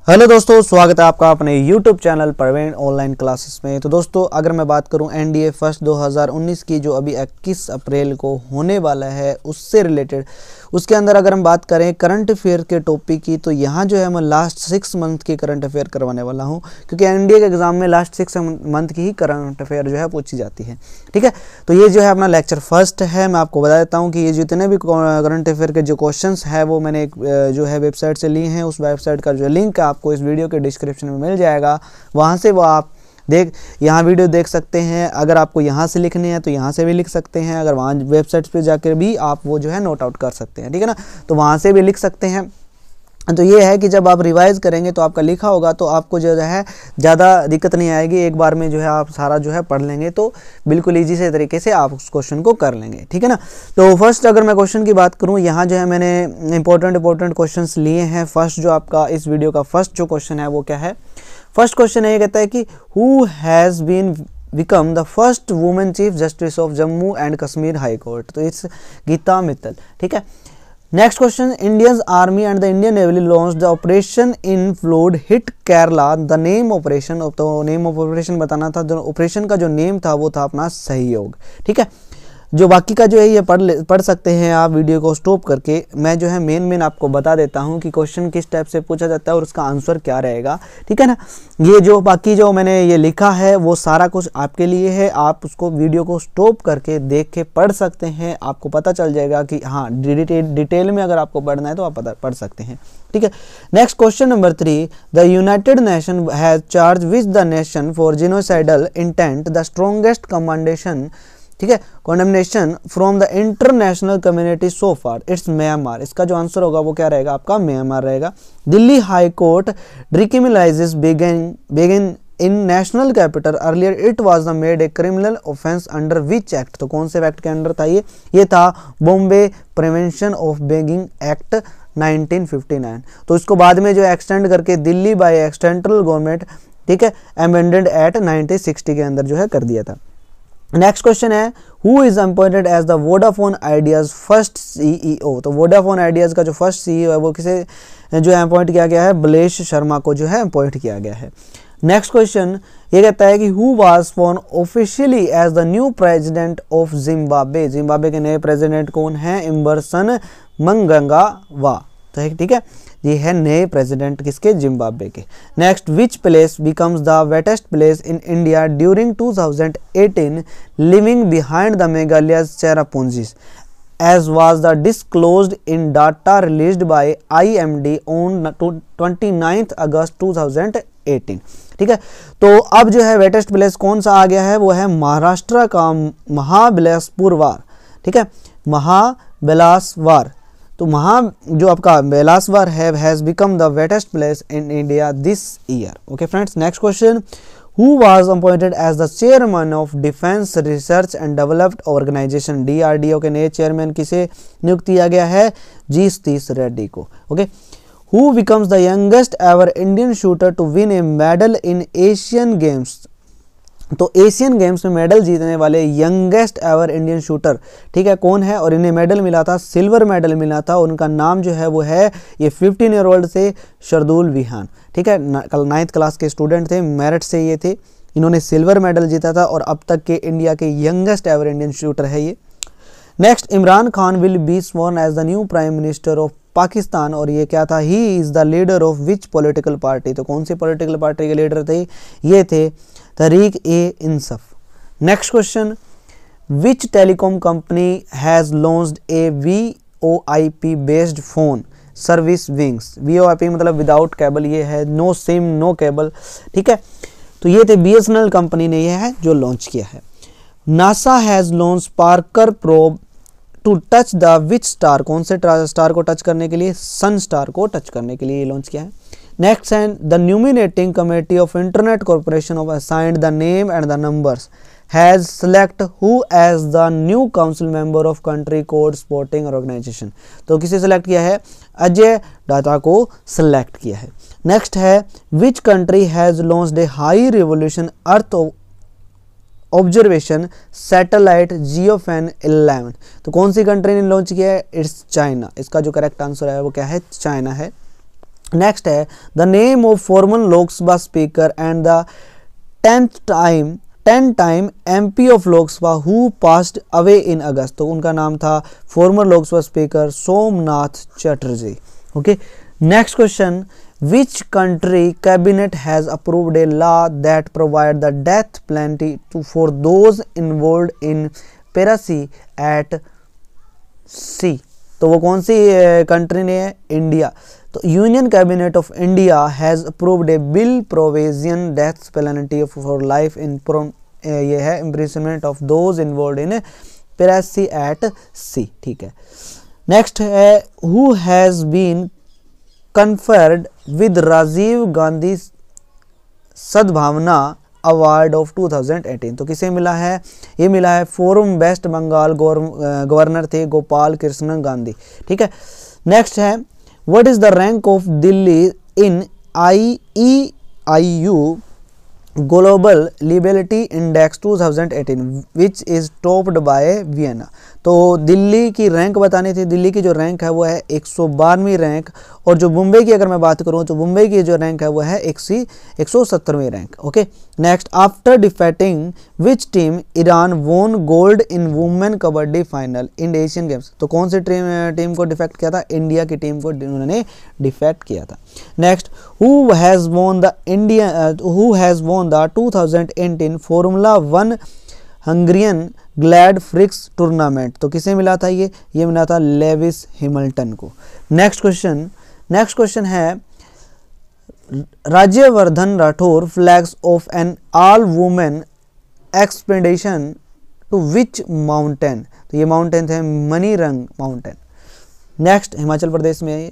Hello दोस्तों, स्वागत है आपका अपने YouTube channel Praveen online classes में। तो दोस्तों, अगर मैं बात करूं एनडीए फर्स्ट 2019 की जो अभी 21 अप्रैल को होने वाला है उससे रिलेटेड, उसके अंदर अगर हम बात करें करंट अफेयर के टॉपिक की, तो यहाँ जो है मैं लास्ट 6 मंथ की करंट अफेयर करवाने वाला हूँ, क्योंकि एनडीए के एग्जाम में लास्ट 6 मंथ की ही करंट अफेयर जो है पूछी जाती है। ठीक है, तो ये जो है अपना लेक्चर फर्स्ट है। मैं आपको बता देता हूँ कि ये जितने भी करंट अफेयर के जो क्वेश्चन है वो मैंने एक जो है वेबसाइट से लिए हैं। उस वेबसाइट का जो लिंक है आपको इस वीडियो के डिस्क्रिप्शन में मिल जाएगा, वहाँ से वो आप यहाँ वीडियो देख सकते हैं। अगर आपको यहाँ से लिखने हैं तो यहाँ से भी लिख सकते हैं, अगर वहाँ वेबसाइट पे जाकर भी आप वो जो है नोट आउट कर सकते हैं। ठीक है ना, तो वहाँ से भी लिख सकते हैं। तो ये है कि जब आप रिवाइज करेंगे तो आपका लिखा होगा तो आपको जो है ज़्यादा दिक्कत नहीं आएगी। एक बार में जो है आप सारा जो है पढ़ लेंगे तो बिल्कुल ईजी से तरीके से आप उस क्वेश्चन को कर लेंगे। ठीक है ना, तो फर्स्ट अगर मैं क्वेश्चन की बात करूं, यहाँ जो है मैंने इंपॉर्टेंट क्वेश्चंस लिए हैं। फर्स्ट जो आपका इस वीडियो का फर्स्ट जो क्वेश्चन है वो क्या है? फर्स्ट क्वेश्चन ये कहता है कि who has been become the first women chief justice of Jammu and Kashmir high court. तो इट्स गीता मित्तल। ठीक है, next question, Indian army and the Indian navy launch the operation in flood hit Kerala, the name operation. तो name of operation बताना था, जो operation का जो name था वो था अपना सहयोग। ठीक है, जो बाकी का जो है ये पढ़ सकते हैं आप वीडियो को स्टॉप करके। मैं जो है मेन आपको बता देता हूँ कि क्वेश्चन किस टाइप से पूछा जाता है और उसका आंसर क्या रहेगा। ठीक है ना, ये जो बाकी जो मैंने ये लिखा है वो सारा कुछ आपके लिए है। आप उसको वीडियो को स्टॉप करके देख के पढ़ सकते हैं, आपको पता चल जाएगा कि हाँ डिटेल में अगर आपको पढ़ना है तो आप पढ़ सकते हैं। ठीक है, next question number 3, the United nation has charge which the nation for genocidal intent the strongest commendation. ठीक है, condemnation from the international community so far, it's Myanmar. इसका जो आंसर होगा वो क्या रहेगा? आपका म्यांमार रहेगा। Delhi high court decriminalises begging in national capital, earlier it was the made a criminal offence under which act. तो कौन से एक्ट के अंडर था ये था Bombay prevention of begging act 1959। तो इसको बाद में जो एक्सटेंड करके दिल्ली बाय सेंट्रल गवर्नमेंट, ठीक है, अमेंडेड एट 1960 के अंदर जो है कर दिया था। नेक्स्ट क्वेश्चन है, who is appointed as the Vodafone Idea's first CEO. तो वोडाफोन आइडियाज का जो फर्स्ट सीईओ है वो किसे जो है अपॉइंट किया गया है? बलेश शर्मा को जो है अपॉइंट किया गया है। नेक्स्ट क्वेश्चन ये कहता है कि हु वाज फोन officially as the new president of Zimbabwe. Zimbabwe के नए प्रेसिडेंट कौन है? Emmerson Mnangagwa. तो ठीक है, ये है नए प्रेसिडेंट किसके? जिम्बाब्वे के। Next, which place becomes the wettest place in India during 2018 living behind the Meghalaya Cherrapunji as was the disclosed in data released by IMD on 29th अगस्त 2018। ठीक है, तो अब जो है वेटेस्ट प्लेस कौन सा आ गया है? वो है महाराष्ट्र का महाबलेश्वर। ठीक है, महाबलेश्वर। तो जो आपका बेलासवर has become the wettest place in India this year. Okay friends, next question, who was appointed as the chairman of defence research and developed organisation. DRDO के नए चेयरमैन किसे नियुक्त किया गया है? जी सतीश रेड्डी को। Okay, who becomes the youngest ever Indian shooter to win a medal in Asian games. तो Asian Games में मेडल जीतने वाले यंगेस्ट एवर इंडियन शूटर, ठीक है, कौन है? और इन्हें मेडल मिला था, सिल्वर मेडल मिला था। उनका नाम जो है वो है, ये 15 ईयर ओल्ड थे, शरदुल विहान। ठीक है, कल 9th क्लास के स्टूडेंट थे, मेरिट से ये थे, इन्होंने सिल्वर मेडल जीता था और अब तक के इंडिया के यंगेस्ट एवर इंडियन शूटर है ये। Next, Imran Khan will be sworn as the new prime minister of Pakistan. और ये क्या था? He is the leader of which political party. तो कौन सी पॉलिटिकल पार्टी के लीडर थे? ये थे Tehreek e Insaf. Next question, which telecom company has launched a VoIP based phone service wings. VoIP मतलब विदाउट केबल, ये है नो सिम नो केबल। ठीक है, तो ये थे BSNL कंपनी ने, ये है जो लॉन्च किया है। NASA has launched Parker probe to touch the which star. कौन से स्टार को टच करने के लिए? सन स्टार को टच करने के लिए ये लॉन्च किया है। Next, and the nominating committee of Internet Corporation of assigned the name and the numbers has select who as the new council member of country code sporting organization। तो किसे select किया है? अजय डाटा को select किया है। Next है, which country has launched a high resolution earth observation satellite Gaofen 11। तो कौन सी कंट्री ने लॉन्च किया है? It's China. इसका जो करेक्ट आंसर है वो क्या है? चाइना है। नेक्स्ट है the name of former Lok Sabha speaker and the 10 time MP of Lok Sabha who passed away in अगस्त। तो उनका नाम था farmer Lok Sabha speaker Somnath Chatterjee. Okay, next question, which country cabinet has approved a law that provide the death penalty for those involved in piracy at sea। तो वो कौन सी country ने है? इंडिया। तो union cabinet of India has approved a bill provision death penalty for life in ये है imprisonment of those involved in piracy at sea. ठीक है, नेक्स्ट है who has been conferred with Rajiv Gandhi Sadbhavana award of 2018। तो किसे मिला है? ये मिला है फोरम वेस्ट बंगाल गवर्नर थे गोपाल कृष्ण गांधी। ठीक है, नेक्स्ट है what is the rank of Delhi in IEIU global liveability index 2018 which is topped by Vienna. तो दिल्ली की रैंक बतानी थी। दिल्ली की जो रैंक है वो है 112वीं रैंक, और जो मुंबई की अगर मैं बात करूं तो मुंबई की जो रैंक है वो है 117वीं rank. Okay, next after defeating which team Iran won gold in women kabaddi final in Asian games. तो कौन सी टीम को डिफेक्ट किया था? इंडिया की टीम को उन्होंने डिफेक्ट किया था। Next who has won the 2018 formula 1 Hungarian grand prix tournament. तो किसे मिला था? ये मिला था लेविस हैमिल्टन को। नेक्स्ट क्वेश्चन है Rajyavardhan Rathore flags off an all women expedition to which mountain. तो ये माउंटेन थे मनीरंग माउंटेन। नेक्स्ट हिमाचल प्रदेश में है।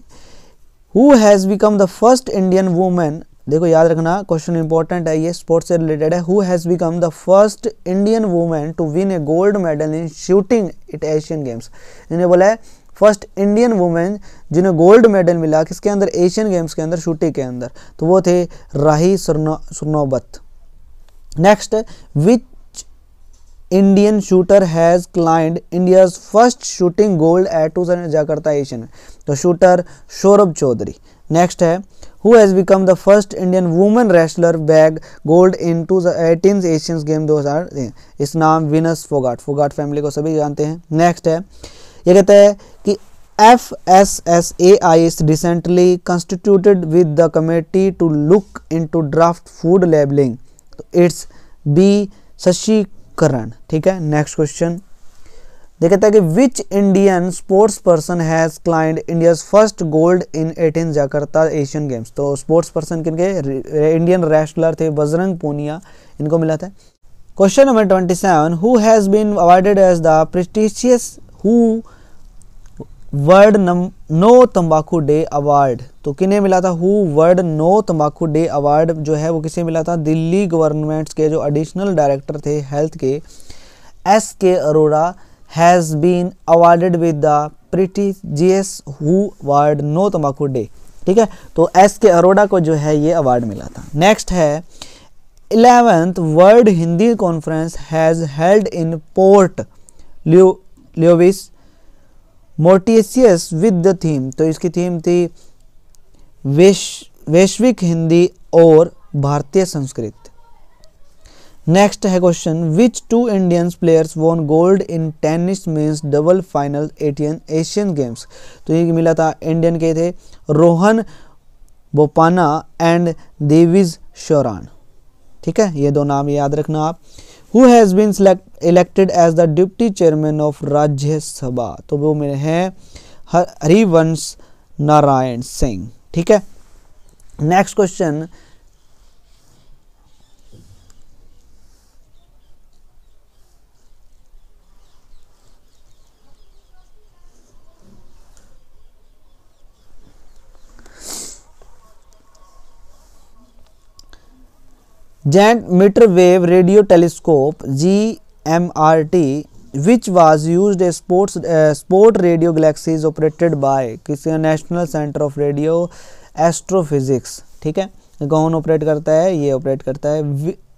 Who has become the first Indian women, देखो याद रखना क्वेश्चन इंपॉर्टेंट है, ये स्पोर्ट्स से रिलेटेड है। Who has become the first Indian women to win a gold medal in shooting at Asian Games. इन्हें बोला है फर्स्ट इंडियन वुमेन जिन्हें गोल्ड मेडल मिला किसके अंदर? एशियन गेम्स के अंदर, शूटिंग के अंदर। तो वो थे Rahi Sarnobat. Next, which Indian shooter has clinched India's first shooting gold at 2000 Jakarta Asian. तो शूटर सौरभ चौधरी। नेक्स्ट है who has become the first Indian women wrestler bag gold in 2018 Asian game 2000। इस नाम विनस फोगाट फैमिली को सभी जानते हैं। नेक्स्ट है, ये कहता है कि FSSAI is recently constituted with the committee to look into draft food labeling। तो इट्स B शशिकरण। ठीक है, नेक्स्ट क्वेश्चन देखता है कि which Indian sports person has clinched India's first gold in 18 Jakarta Asian games. तो स्पोर्ट्स पर्सन किनके? Indian wrestler थे बजरंग पूनिया, इनको मिला था। Question number 27, who has been awarded as the prestigious हु world no tambaku day award. तो किन्हें मिला था? हु world no tambaku day award जो है वो किसे मिला था? दिल्ली गवर्नमेंट के जो एडिशनल डायरेक्टर थे हेल्थ के SK Arora has been awarded with the prestigious हु वर्ल्ड नो तंबाकू डे। ठीक है, तो SK अरोड़ा को जो है ये अवार्ड मिला था। नेक्स्ट है 11th world Hindi conference has held in port Lewis Mauritius with the theme. तो इसकी थीम थी वैश्विक हिंदी और भारतीय संस्कृति। नेक्स्ट है question which 2 Indian players won gold in tennis men's double final Asian games. तो ये मिला था इंडियन के थे रोहन बोपाना एंड देविज शोरान। ठीक है, ये 2 नाम याद रखना आप। Who has been elected as the deputy chairman of Rajya Sabha. तो वो मेरे हैं हरिवंश नारायण सिंह। ठीक है, next question Giant Meter Wave Radio Telescope GMRT which was used as sport radio galaxies operated by किसी national centre of radio astrophysics. ठीक है, कौन ऑपरेट करता है? ये ऑपरेट करता है।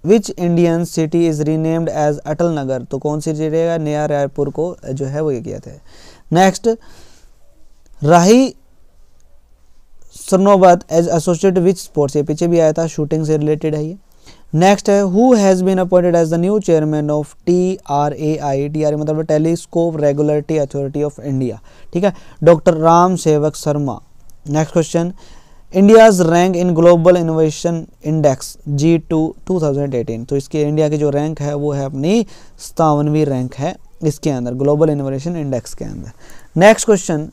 Which Indian city is renamed as Atal Nagar. तो कौन सी सिटी है? नया रायपुर को जो है वो ये किया था। Next, Rahi Sarnobat as associate which sports, ये पीछे भी आया था, शूटिंग से रिलेटेड है ये। नेक्स्ट है who has been appointed as the new chairman of TRAI, TRA मतलब telescope regulatory authority of India, ठीक है, doctor Ram Sevak Sharma. Next question, India's rank in global innovation index G2 2018, तो इसके इंडिया की जो रैंक है वो है अपनी 57वीं रैंक है इसके अंदर, ग्लोबल इनोवेशन इंडेक्स के अंदर। Next question,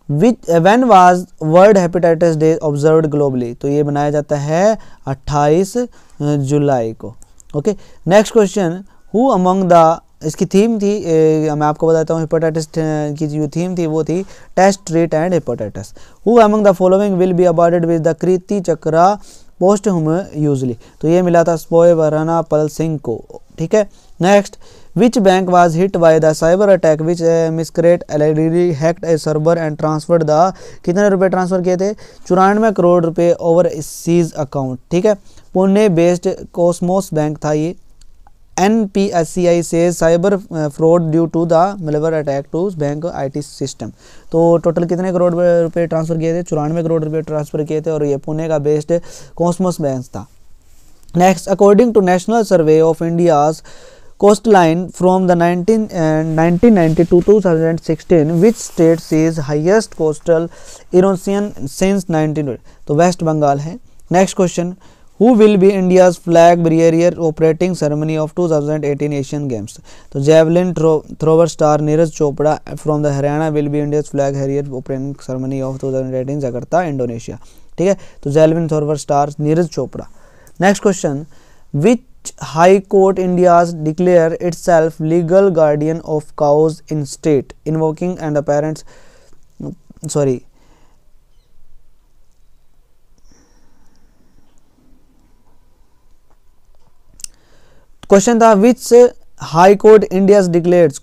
when was world hepatitis day observed globally, तो ये बनाया जाता है 28 जुलाई को। Okay, next question, who among the, इसकी थीम थी, मैं आपको बताता हूँ, हेपेटाइटिस की जो थीम थी वो थी test, treat and hepatitis. Who among the following will be awarded with the Kirti Chakra posthumously, तो ये मिला था स्पोएवराना पल सिंह को, ठीक है। Next, which bank was hit by the cyber attack which miscreant एलआईडी hacked a server and transferred the, कितने रुपए ट्रांसफर किए थे, 94 करोड़ रुपए ओवर सीज अकाउंट, ठीक है। पुणे बेस्ड कॉस्मोस बैंक था ये। NPSCI से cyber fraud due to the malware attack to bank IT system, तो टोटल कितने करोड़ रुपए ट्रांसफर किए थे, 94 करोड़ रुपए ट्रांसफर किए थे, और ये पुणे का बेस्ड कॉस्मोस बैंक था। Next, according to national survey of India's coastline from the 1990 to 2016 which state sees highest coastal erosion since 1920, तो वेस्ट बंगाल है। Next question, who will be India's flag bearer operating ceremony of 2018 Asian Games, तो javelin thrower star Neeraj Chopra from the Haryana will be India's flag bearer operating ceremony of 2018 Jakarta Indonesia, ठीक है, तो javelin thrower star Neeraj Chopra. Next question, which High Court India's declare itself legal guardian of cows in state, invoking and the parents, sorry, question था which High Court India's declares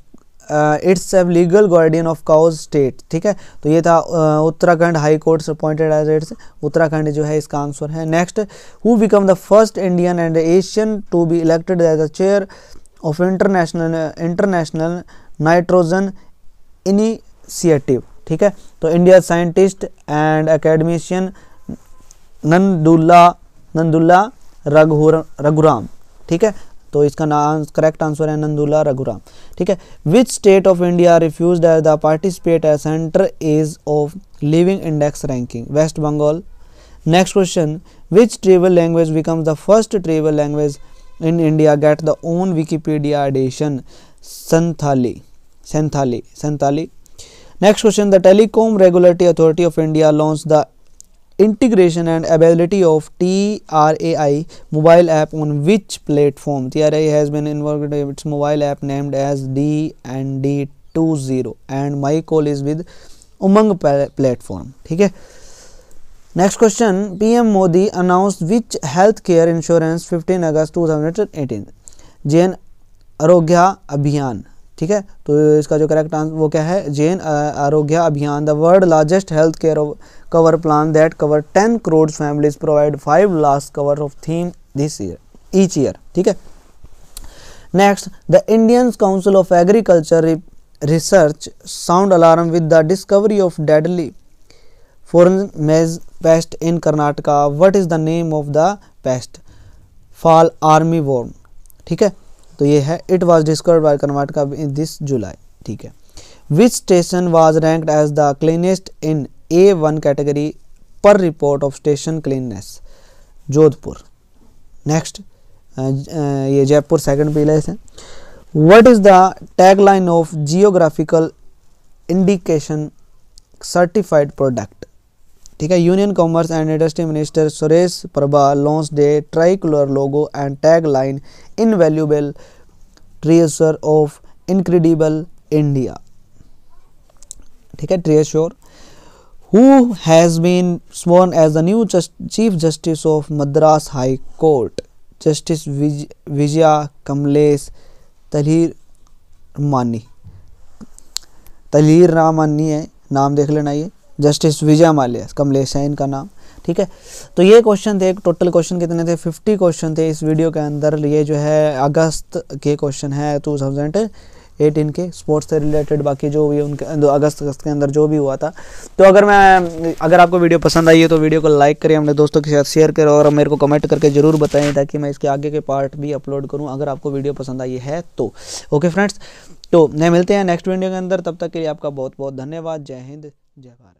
itself legal guardian of cows state, ठीक है, तो ये था Uttarakhand high court appointed as its, Uttarakhand जो है इसका answer है। Next, who become the first Indian and Asian to be elected as the chair of international nitrogen initiative, ठीक है, तो India scientist and academician Nandula Raghuram, ठीक है, तो इसका नाम करेक्ट आंसर है नंदुल्ला रघुराम, ठीक है। Which state of India refused as the participate as center as of living index ranking, West Bengal. Next question, which tribal language becomes the first tribal language in India get the own Wikipedia edition, Santhali. Next question, the telecom regulatory authority of India launch the integration and availability of TRAI mobile app on which platform? TRAI has been involved in its mobile app named as DND20 and my call is with Umang platform, ठीक है। Next question, PM Modi announced which health care insurance 15 अगस्त 2018, जन आरोग्य अभियान, ठीक है, तो इसका जो correct answer वो क्या है, जन आरोग्य अभियान, the world largest health care cover plan that cover 10 crore families provide 5 lakhs cover of theme this year each year, ठीक है। Next, the Indian council of agriculture research sound alarm with the discovery of deadly foreign maize pest in Karnataka, what is the name of the pest, fall army worm, ठीक है, तो ये है it was discovered by Karnataka in this July, ठीक है। Which station was ranked as the cleanest in A1 category per report of station cleanness, Jodhpur. Next, ये Jaipur second place है। What is the tagline of geographical indication certified product, ठीक है, union commerce and industry minister Suresh Prabha launch day try colour logo and tag line invaluable treasure of incredible India, ठीक है, treasure. Who has been sworn as the new Chief Justice of Madras High Court? Justice Vijaya Kamlesh Tahilramani है, नाम देख लेना, ये justice Vijay Mallya Kamlesh है इनका नाम, ठीक है। तो ये क्वेश्चन थे, टोटल क्वेश्चन कितने थे, 50 क्वेश्चन थे इस वीडियो के अंदर। ये जो है अगस्त के क्वेश्चन है 2018 18 के स्पोर्ट्स से रिलेटेड, बाकी जो भी उनके अगस्त के अंदर जो भी हुआ था। तो अगर आपको वीडियो पसंद आई है तो वीडियो को लाइक करें, अपने दोस्तों के साथ शेयर करें और मेरे को कमेंट करके ज़रूर बताएं ताकि मैं इसके आगे के पार्ट भी अपलोड करूँ अगर आपको वीडियो पसंद आई है तो। ओके फ्रेंड्स, तो नए मिलते हैं नेक्स्ट वीडियो के अंदर, तब तक के लिए आपका बहुत बहुत धन्यवाद। जय हिंद, जय भारत।